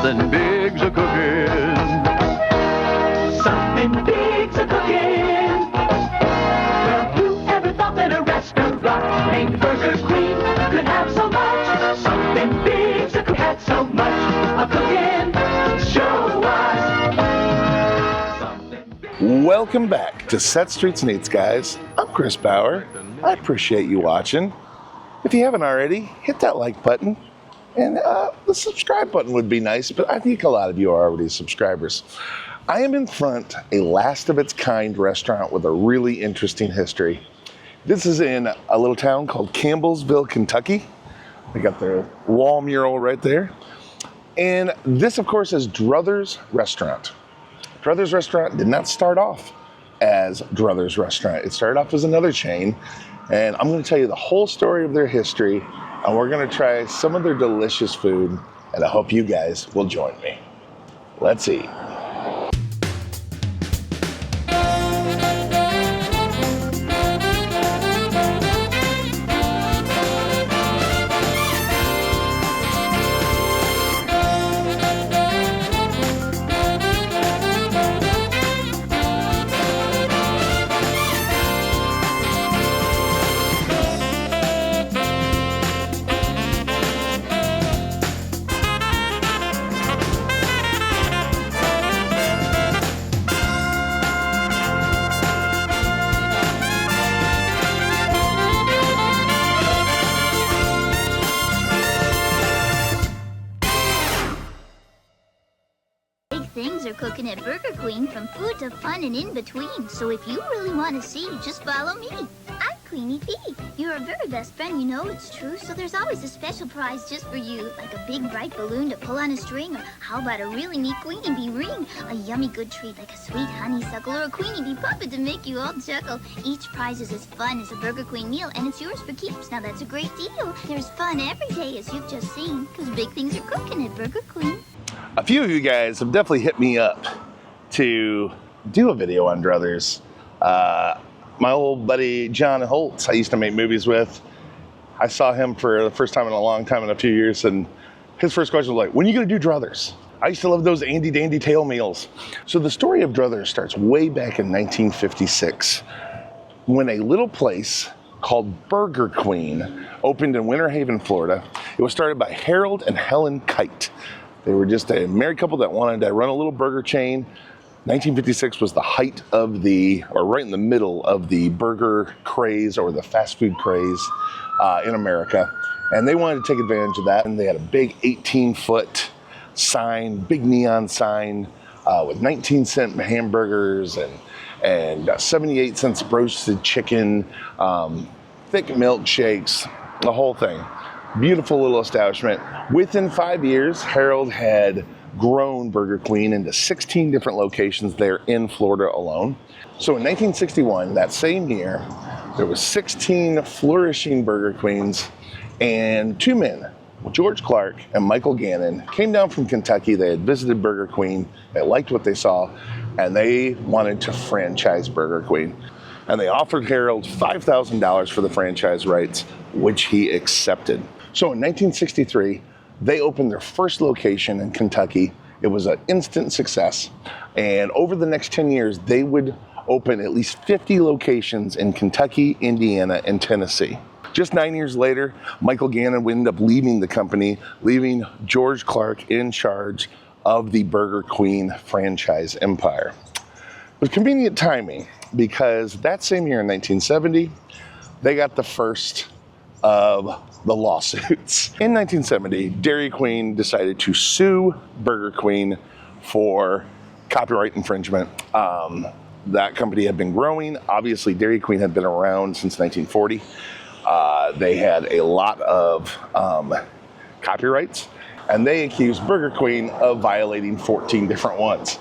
something big's a cooking. Something big's a cooking. Well, who ever thought that a restaurant named Burger Queen could have so much? Something big's a cook had so much a cooking. Show us. Something big. Welcome back to Set Streets and Eats, guys. I'm Chris Bauer. I appreciate you watching. If you haven't already, hit that like button. And the subscribe button would be nice, but I think a lot of you are already subscribers. I am in front of a last of its kind restaurant with a really interesting history. This is in a little town called Campbellsville, Kentucky. They got their wall mural right there. And this, of course, is Druthers Restaurant. Druthers Restaurant did not start off as Druthers Restaurant. It started off as another chain. And I'm going to tell you the whole story of their history. And we're going to try some of their delicious food. And I hope you guys will join me. Let's eat. Things are cooking at Burger Queen, from food to fun and in between. So if you really want to see, just follow me. I'm Queenie P. You're our very best friend, you know it's true. So there's always a special prize just for you, like a big bright balloon to pull on a string, or how about a really neat Queenie Bee ring? A yummy good treat like a sweet honeysuckle or a Queenie Bee puppet to make you all chuckle. Each prize is as fun as a Burger Queen meal, and it's yours for keeps. Now that's a great deal. There's fun every day, as you've just seen, because big things are cooking at Burger Queen. A few of you guys have definitely hit me up to do a video on Druthers. My old buddy John Holtz, I used to make movies with. I saw him for the first time in a long time, in a few years, and his first question was like, when are you gonna do Druthers? I used to love those Andy Dandy tail meals. So the story of Druthers starts way back in 1956, when a little place called Burger Queen opened in Winter Haven, Florida. It was started by Harold and Helen Kite. They were just a married couple that wanted to run a little burger chain. 1956 was the height of or right in the middle of the burger craze, or the fast food craze in America. And they wanted to take advantage of that. And they had a big 18-foot sign, big neon sign with 19-cent hamburgers and 78 cents roasted chicken, thick milkshakes, the whole thing. Beautiful little establishment. Within 5 years, Harold had grown Burger Queen into 16 different locations there in Florida alone. So in 1961, that same year, there was 16 flourishing Burger Queens, and two men, George Clark and Michael Gannon, came down from Kentucky. They had visited Burger Queen. They liked what they saw, and they wanted to franchise Burger Queen. And they offered Harold $5,000 for the franchise rights, which he accepted. So in 1963, they opened their first location in Kentucky. It was an instant success. And over the next 10 years, they would open at least 50 locations in Kentucky, Indiana, and Tennessee. Just 9 years later, Michael Gannon would end up leaving the company, leaving George Clark in charge of the Burger Queen franchise empire. It was convenient timing, because that same year in 1970, they got the first of the lawsuits. In 1970, Dairy Queen decided to sue Burger Queen for copyright infringement. That company had been growing. Obviously, Dairy Queen had been around since 1940. They had a lot of copyrights, and they accused Burger Queen of violating 14 different ones.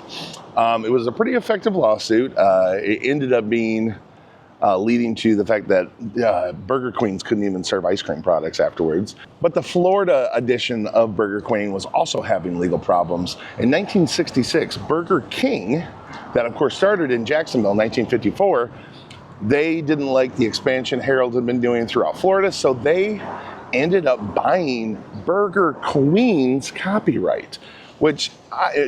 It was a pretty effective lawsuit. It ended up being leading to the fact that Burger Queens couldn't even serve ice cream products afterwards. But the Florida edition of Burger Queen was also having legal problems. In 1966, Burger King, that of course started in Jacksonville in 1954, they didn't like the expansion Harold had been doing throughout Florida, so they ended up buying Burger Queen's copyright. which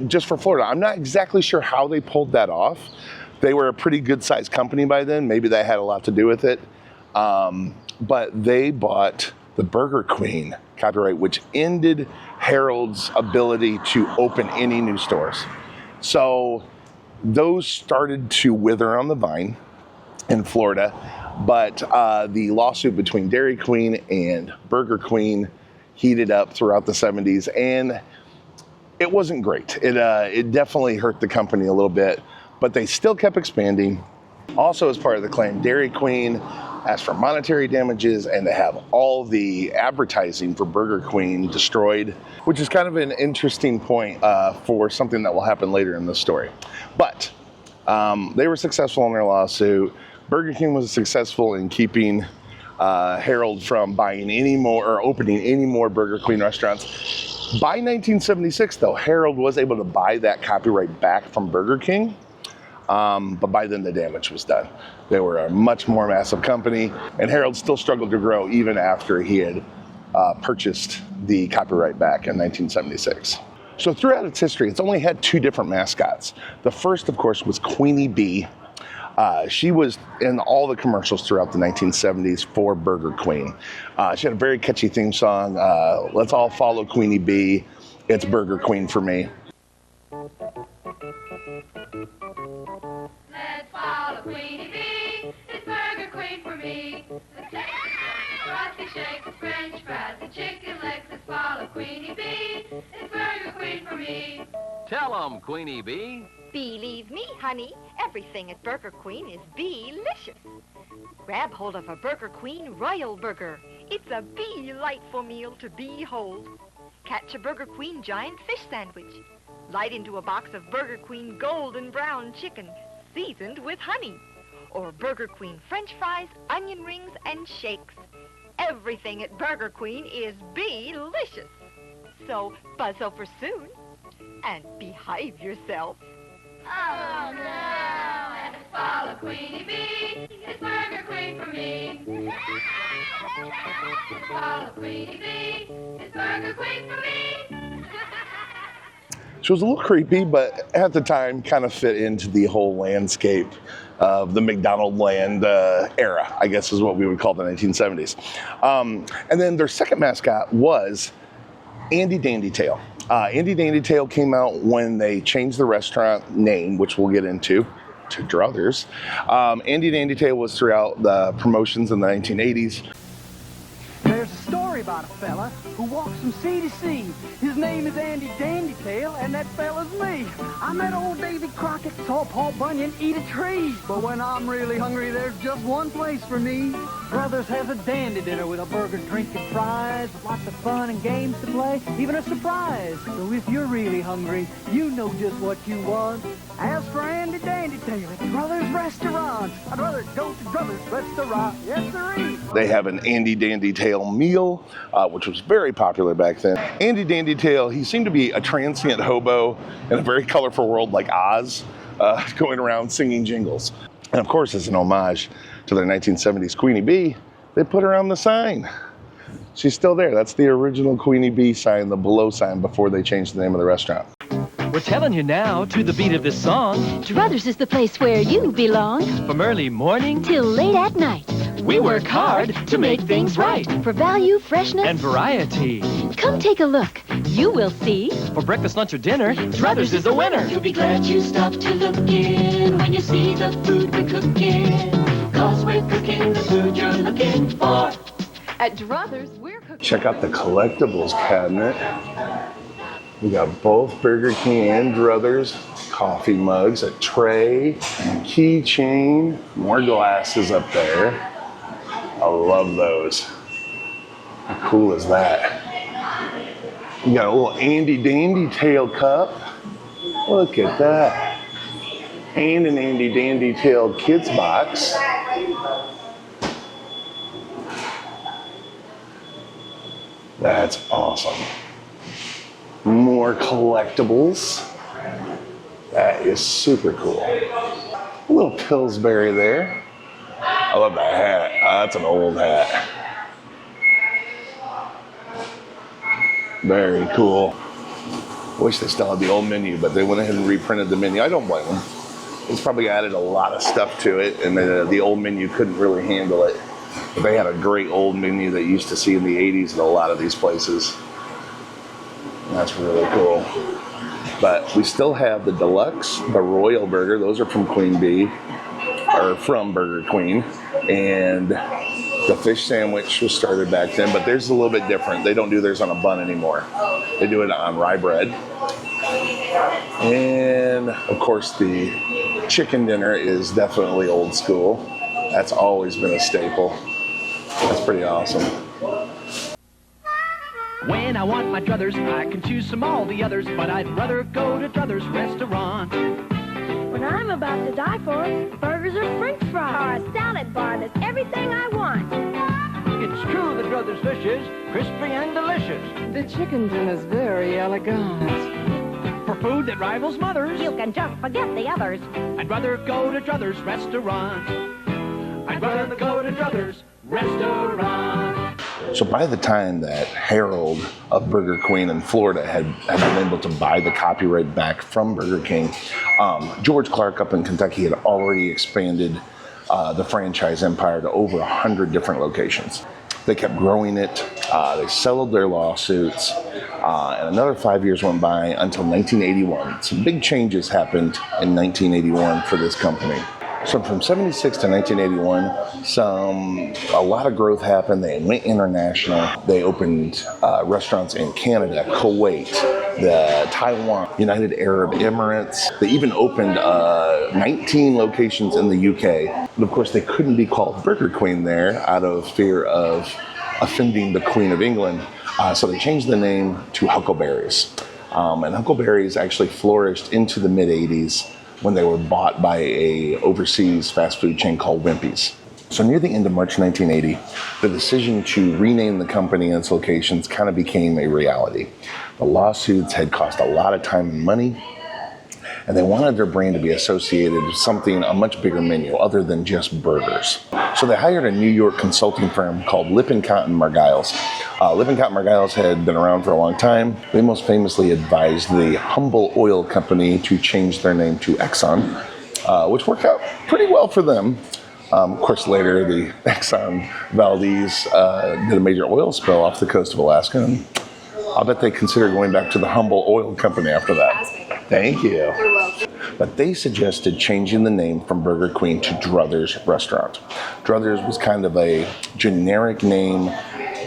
just for Florida, I'm not exactly sure how they pulled that off. They were a pretty good sized company by then. Maybe that had a lot to do with it. But they bought the Burger Queen copyright, which ended Harold's ability to open any new stores. So those started to wither on the vine in Florida, but the lawsuit between Dairy Queen and Burger Queen heated up throughout the 70s, and it wasn't great. It definitely hurt the company a little bit, but they still kept expanding. Also, as part of the claim, Dairy Queen asked for monetary damages and to have all the advertising for Burger Queen destroyed, which is kind of an interesting point for something that will happen later in the story. But they were successful in their lawsuit. Burger King was successful in keeping Harold from buying any more or opening any more Burger Queen restaurants. By 1976, though, Harold was able to buy that copyright back from Burger King. But by then the damage was done. They were a much more massive company, and Harold still struggled to grow even after he had purchased the copyright back in 1976. So throughout its history, it's only had 2 different mascots. The first, of course, was Queenie Bee. She was in all the commercials throughout the 1970s for Burger Queen. She had a very catchy theme song, Let's All Follow Queenie Bee, It's Burger Queen for Me. Let's follow Queenie Bee, it's Burger Queen for me. Frosty shakes, French fries, and chicken legs. Let's follow Queenie Bee, it's Burger Queen for me. Tell 'em, Queenie Bee. Believe me, honey, everything at Burger Queen is delicious. Grab hold of a Burger Queen Royal Burger. It's a delightful meal to behold. Catch a Burger Queen giant fish sandwich. Light into a box of Burger Queen golden brown chicken, seasoned with honey. Or Burger Queen French fries, onion rings, and shakes. Everything at Burger Queen is delicious. So buzz over soon and behave yourself. Oh no! Let's follow Queenie Bee, it's Burger Queen for me. Let's follow Queenie Bee, it's Burger Queen for me. She was a little creepy, but at the time kind of fit into the whole landscape of the McDonald land era, I guess is what we would call the 1970s. And then their second mascot was Andy Dandytail. Andy Dandytail came out when they changed the restaurant name, which we'll get into, to Druthers. Andy Dandytail was throughout the promotions in the 1980s. There's a story about a fella who walks from sea to sea. His name is Andy Dandytail, and that fella's me. I met old Davy Crockett, saw Paul Bunyan eat a tree. But when I'm really hungry, there's just one place for me. Druthers has a dandy dinner with a burger, drink, and fries. Lots of fun and games to play, even a surprise. So if you're really hungry, you know just what you want. Ask for Andy Dandytail at Druthers Restaurant. I'd rather go to Druthers Restaurant. Yes, sirree. They have an Andy Dandytail meal, which was very popular back then. Andy Dandytail, he seemed to be a transient hobo in a very colorful world like Oz, going around singing jingles. And of course, as an homage to their 1970s Queenie Bee, they put her on the sign. She's still there. That's the original Queenie Bee sign, the below sign before they changed the name of the restaurant. We're telling you now, to the beat of this song, Druthers is the place where you belong. from early morning, Till late at night. we work hard to make things right. For value, freshness, And variety. come take a look. You will see. For breakfast, lunch, or dinner, Druthers is the winner. You'll be glad you stopped to look in when you see the food we're cooking. 'Cause we're cooking the food you're looking for. At Druthers, we're cooking. Check out the collectibles cabinet. We got both Burger King and Druthers coffee mugs, a tray, keychain, more glasses up there. I love those. How cool is that? We got a little Andy Dandytail cup. Look at that. And an Andy Dandytail kids box. That's awesome. More collectibles. That is super cool. A little Pillsbury there. I love that hat. That's an old hat. Very cool. Wish they still had the old menu, but they went ahead and reprinted the menu. I don't blame them. It's probably added a lot of stuff to it, and the old menu couldn't really handle it. But they had a great old menu that you used to see in the 80s at a lot of these places. That's really cool. But we still have the deluxe, the royal burger. Those are from Queen Bee, or from Burger Queen. And the fish sandwich was started back then, but theirs is a little bit different. They don't do theirs on a bun anymore. They do it on rye bread. And of course, the chicken dinner is definitely old school. That's always been a staple. That's pretty awesome. When I want my druthers, I can choose from all the others, but I'd rather go to Druthers Restaurant. When I'm about to die for burgers or french fries, or a salad bar that's everything I want. It's true the Druthers fish is crispy and delicious. The chicken dinner's very elegant. For food that rivals Mother's, You can just forget the others. I'd rather go to Druthers Restaurant. I'd rather go to Druthers Restaurant. So by the time that Harold of Burger Queen in Florida had been able to buy the copyright back from Burger King, George Clark up in Kentucky had already expanded the franchise empire to over 100 different locations. They kept growing it. They settled their lawsuits, and another 5 years went by until 1981. Some big changes happened in 1981 for this company. So from 76 to 1981, a lot of growth happened. They went international. They opened restaurants in Canada, Kuwait, Taiwan, United Arab Emirates. They even opened 19 locations in the UK. But of course, they couldn't be called Burger Queen there out of fear of offending the Queen of England. So they changed the name to Huckleberries. And Huckleberries actually flourished into the mid-80s when they were bought by a overseas fast food chain called Wimpy's. So near the end of March 1980, the decision to rename the company and its locations kind of became a reality. The lawsuits had cost a lot of time and money, and they wanted their brand to be associated with a much bigger menu other than just burgers. So they hired a New York consulting firm called Lippincott & Margiles. Lippincott & Margiles had been around for a long time. They most famously advised the Humble Oil Company to change their name to Exxon, which worked out pretty well for them. Of course, later the Exxon Valdez did a major oil spill off the coast of Alaska, and I'll bet they considered going back to the Humble Oil Company after that. Thank you. You're welcome. But they suggested changing the name from Burger Queen to Druthers Restaurant. Druthers was kind of a generic name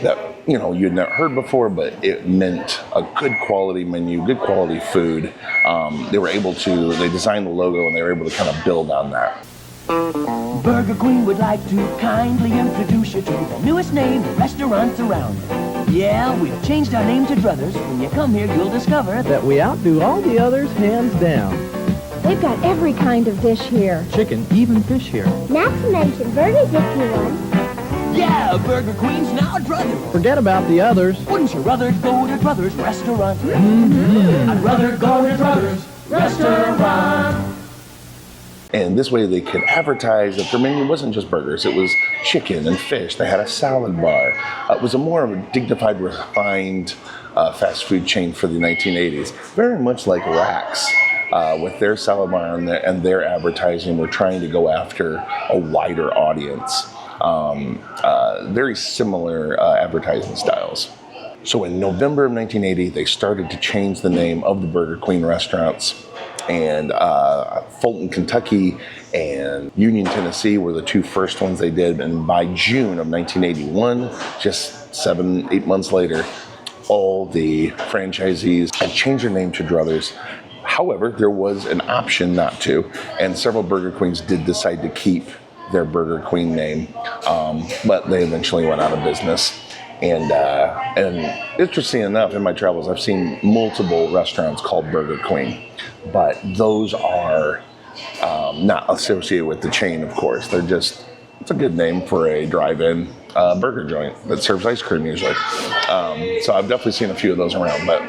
that you'd never heard before, but it meant a good quality menu, good quality food. They designed the logo and they were able to kind of build on that. Burger Queen would like to kindly introduce you to the newest name in restaurants around. Yeah, we've changed our name to Druthers. When you come here, you'll discover that we outdo all the others hands down. They've got every kind of dish here. Chicken, even fish here. Not to mention burgers if you want. Yeah, Burger Queen's now Druthers. Forget about the others. Wouldn't you rather go to Druthers Restaurant? I'd rather go to Druthers Restaurant. And this way they could advertise that their menu wasn't just burgers, it was chicken and fish. They had a salad bar. It was more of a dignified, refined fast food chain for the 1980s. Very much like Rax. With their salad bar and their advertising, were trying to go after a wider audience. Very similar advertising styles. So in November of 1980, they started to change the name of the Burger Queen restaurants. And Fulton, Kentucky and Union, Tennessee were the two first ones they did. And by June of 1981, just 7-8 months later, all the franchisees had changed their name to Druthers. However, there was an option not to, and several Burger Queens did decide to keep their Burger Queen name, but they eventually went out of business. And interesting enough, in my travels, I've seen multiple restaurants called Burger Queen, but those are not associated with the chain, of course. It's a good name for a drive-in burger joint that serves ice cream usually. So I've definitely seen a few of those around, but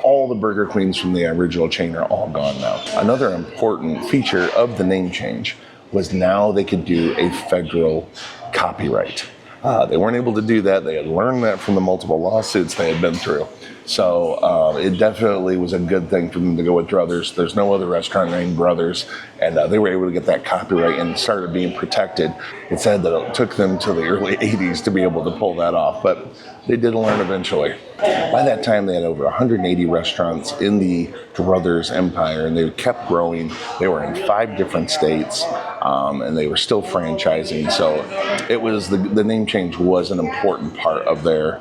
all the Burger Queens from the original chain are all gone now. Another important feature of the name change was now they could do a federal copyright. They weren't able to do that. They had learned that from the multiple lawsuits they had been through. So it definitely was a good thing for them to go with Druthers. There's no other restaurant named Druthers, and they were able to get that copyright and started being protected. It said that it took them to the early 80s to be able to pull that off, but they did learn eventually. By that time, they had over 180 restaurants in the Druthers empire, and they kept growing. They were in 5 different states, and they were still franchising. So it was the name change was an important part of their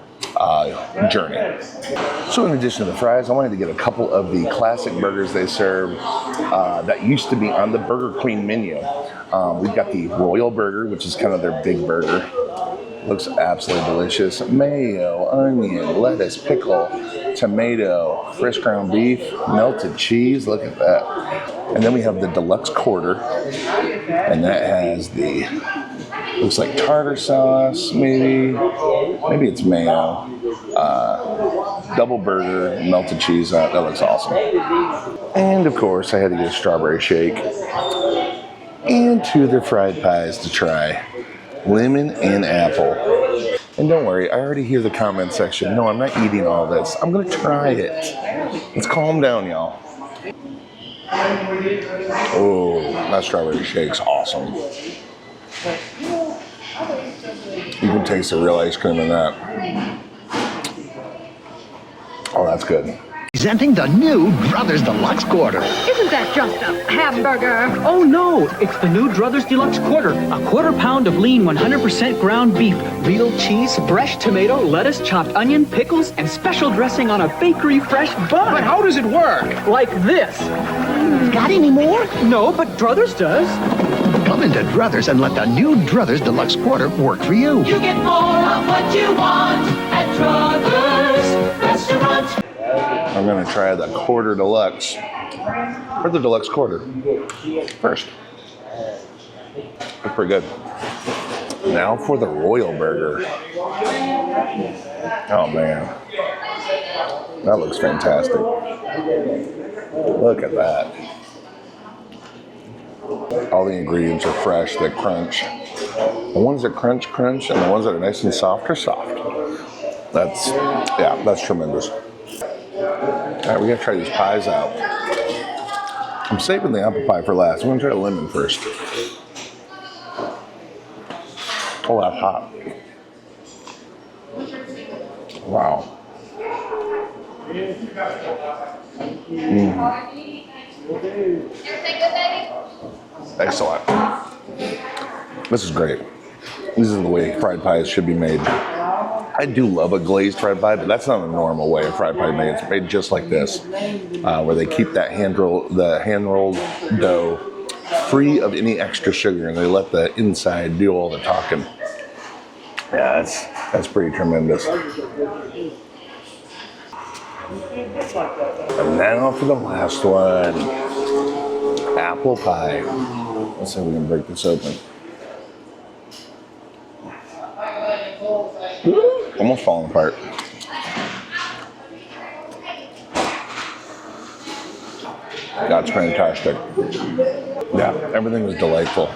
journey. So in addition to the fries, I wanted to get a couple of the classic burgers they serve that used to be on the Burger Queen menu. We've got the Royal Burger, which is kind of their big burger. Looks absolutely delicious. Mayo, onion, lettuce, pickle, tomato, fresh ground beef, melted cheese. Look at that. And then we have the deluxe quarter, and that has the, looks like tartar sauce, maybe it's mayo, double burger, melted cheese. That looks awesome. And of course, I had to get a strawberry shake and 2 of their fried pies to try. Lemon and apple. And don't worry, I already hear the comment section. No, I'm not eating all this. I'm gonna try it. Let's calm down, y'all. Oh, that strawberry shake's awesome. You can taste the real ice cream in that. Oh, that's good. Presenting the new Druthers Deluxe Quarter. Isn't that just a hamburger? Oh no, it's the new Druthers Deluxe Quarter. A quarter pound of lean 100% ground beef, real cheese, fresh tomato, lettuce, chopped onion, pickles, and special dressing on a bakery fresh bun. But how does it work? Like this. Got any more? No, but Druthers does. Come into Druthers and let the new Druthers Deluxe Quarter work for you. You get more of what you want at Druthers Restaurant. I'm gonna try the quarter deluxe, or the deluxe quarter first. That's pretty good. Now for the Royal Burger. Oh man, that looks fantastic. Look at that. All the ingredients are fresh, they crunch. The ones that crunch, and the ones that are nice and soft are soft. That's tremendous. All right, we gotta try these pies out. I'm saving the apple pie for last. I'm gonna try the lemon first. Oh, that's hot. Wow. Excellent. This is great. This is the way fried pies should be made. I do love a glazed fried pie, but that's not a normal way a fried pie made. It's made just like this, where they keep that the hand-rolled dough free of any extra sugar, and they let the inside do all the talking. Yeah, that's pretty tremendous. And now for the last one, apple pie. Let's see if we can break this open. Almost falling apart. That's fantastic. Yeah, everything was delightful.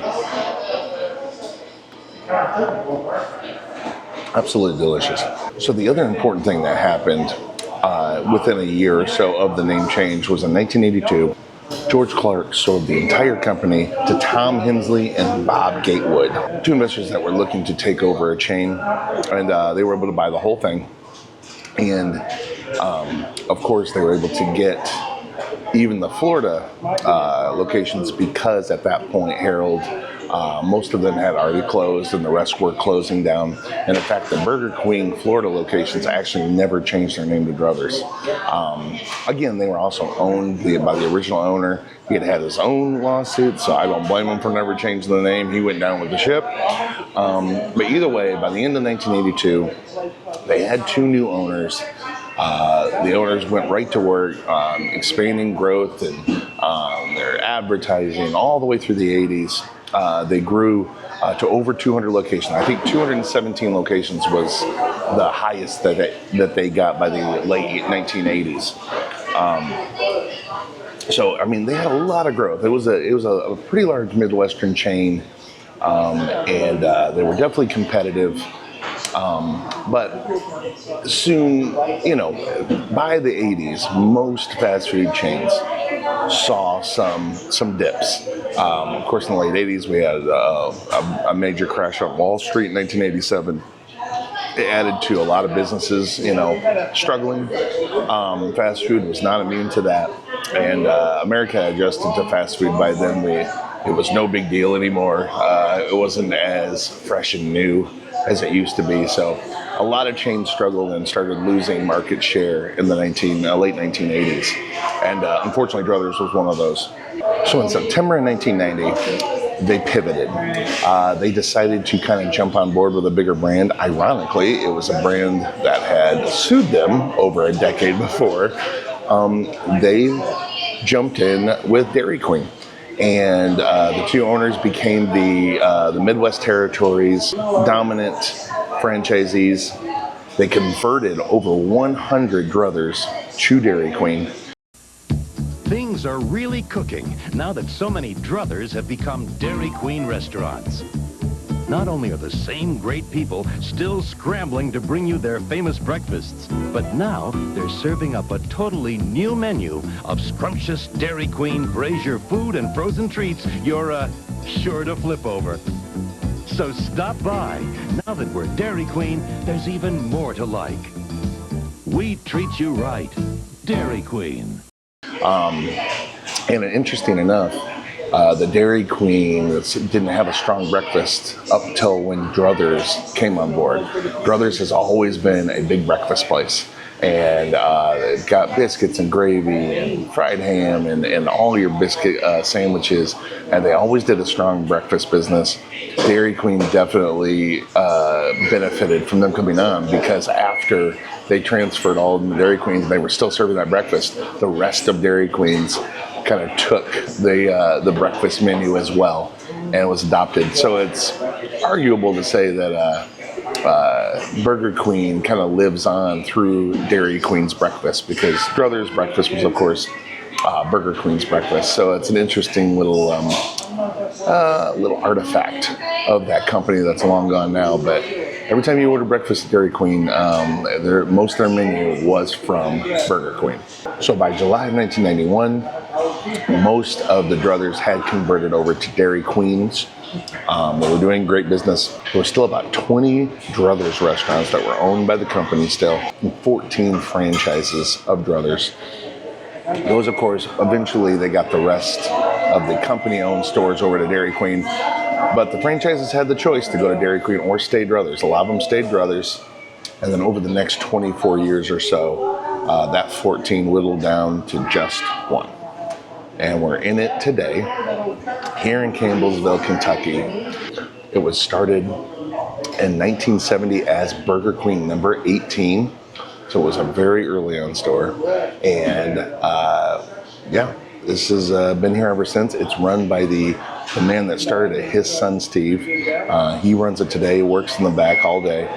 Absolutely delicious. So the other important thing that happened within a year or so of the name change was in 1982, George Clark sold the entire company to Tom Hensley and Bob Gatewood, 2 investors that were looking to take over a chain, and they were able to buy the whole thing. And of course, they were able to get even the Florida locations, because at that point, Harold, most of them had already closed and the rest were closing down. And in fact, the Burger Queen Florida locations actually never changed their name to Druthers. Again, they were also owned by the original owner. He had his own lawsuit, so I don't blame him for never changing the name. He went down with the ship. But either way, by the end of 1982, they had 2 new owners. The owners went right to work, expanding growth and their advertising all the way through the 80s. They grew to over 200 locations. I think 217 locations was the highest that they got by the late 1980s. So I mean, they had a lot of growth. It was a pretty large Midwestern chain, and they were definitely competitive. But soon, you know, by the 80s, most fast food chains saw some dips. Of course, in the late 80s, we had a major crash on Wall Street in 1987. It added to a lot of businesses, you know, struggling. Fast food was not immune to that, and America adjusted to fast food by then. It was no big deal anymore. It wasn't as fresh and new as it used to be. So a lot of chains struggled and started losing market share in the late 1980s. And unfortunately, Druthers was one of those. So in September of 1990, they pivoted. They decided to kind of jump on board with a bigger brand. Ironically, it was a brand that had sued them over a decade before. They jumped in with Dairy Queen. And the two owners became the Midwest Territories' dominant franchisees. They converted over 100 Druthers to Dairy Queen. Things are really cooking now that so many Druthers have become Dairy Queen restaurants. Not only are the same great people still scrambling to bring you their famous breakfasts, but now they're serving up a totally new menu of scrumptious Dairy Queen brazier food and frozen treats you're sure to flip over. So stop by. Now that we're Dairy Queen, there's even more to like. We treat you right. Dairy Queen. And interesting enough, the Dairy Queen didn't have a strong breakfast up until when Druthers came on board. Druthers has always been a big breakfast place. And it got biscuits and gravy and fried ham and all your biscuit sandwiches. And they always did a strong breakfast business. Dairy Queen definitely benefited from them coming on, because after they transferred all of the Dairy Queens and they were still serving that breakfast, the rest of Dairy Queens kind of took the breakfast menu as well, and it was adopted. So it's arguable to say that Burger Queen kind of lives on through Dairy Queen's breakfast, because Druthers' breakfast was, of course, Burger Queen's breakfast. So it's an interesting little artifact of that company that's long gone now. But every time you order breakfast at Dairy Queen, most of their menu was from Burger Queen. So by July of 1991, most of the Druthers had converted over to Dairy Queens. They were doing great business. There were still about 20 Druthers restaurants that were owned by the company still, and 14 franchises of Druthers. Those, of course, eventually they got the rest of the company-owned stores over to Dairy Queen. But the franchises had the choice to go to Dairy Queen or stay Druthers. A lot of them stayed Druthers. And then over the next 24 years or so, that 14 whittled down to just one. And we're in it today, here in Campbellsville, Kentucky. It was started in 1970 as Burger Queen number 18. So it was a very early on store. And yeah, this has been here ever since. It's run by the man that started it, his son Steve. He runs it today, works in the back all day.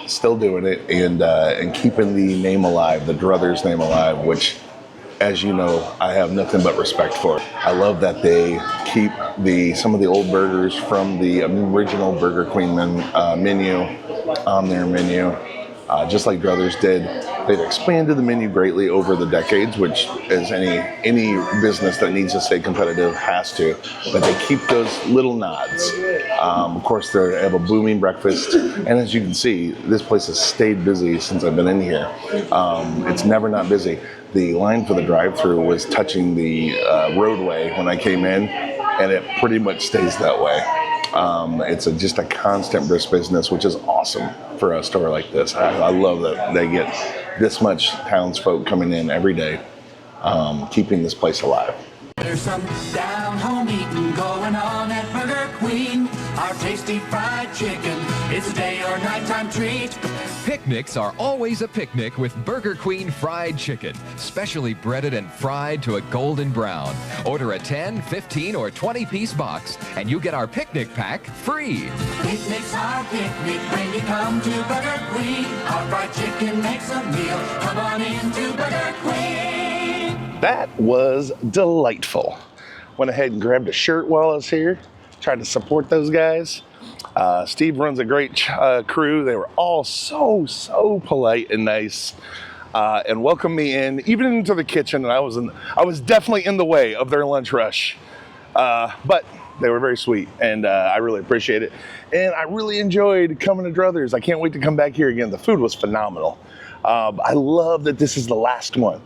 Still doing it and keeping the name alive, the Druthers name alive, which, as you know, I have nothing but respect for. I love that they keep some of the old burgers from the original Burger Queen menu on their menu, just like Druthers did. They've expanded the menu greatly over the decades, which is any business that needs to stay competitive has to. But they keep those little nods. Of course, they have a booming breakfast, and as you can see, this place has stayed busy since I've been in here. It's never not busy. The line for the drive-thru was touching the roadway when I came in, and it pretty much stays that way. It's just a constant brisk business, which is awesome for a store like this. I love that they get this much townsfolk coming in every day, keeping this place alive. There's some down-home eating going on at Burger Queen. Our tasty fried chicken, it's a day or nighttime treat. Picnics are always a picnic with Burger Queen fried chicken, specially breaded and fried to a golden brown. Order a 10, 15, or 20-piece box, and you get our picnic pack free. Picnics are picnic when you come to Burger Queen. Our fried chicken makes a meal. Come on into Burger Queen. That was delightful. Went ahead and grabbed a shirt while I was here. Tried to support those guys. Steve runs a great crew. They were all so polite and nice, and welcomed me in, even into the kitchen. And I was definitely in the way of their lunch rush, but they were very sweet, and I really appreciate it. And I really enjoyed coming to Druthers. I can't wait to come back here again. The food was phenomenal. I love that this is the last one.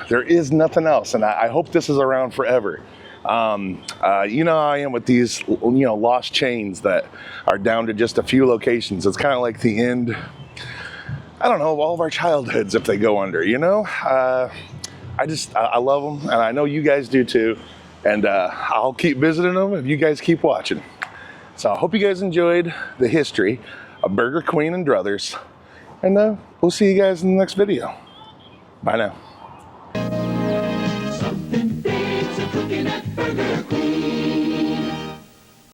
There is nothing else, and I hope this is around forever. You know how I am with these, lost chains that are down to just a few locations. It's kind of like the end, I don't know, of all of our childhoods if they go under, I love them, and I know you guys do too, and I'll keep visiting them if you guys keep watching. So I hope you guys enjoyed the history of Burger Queen and Druthers, and we'll see you guys in the next video. Bye now.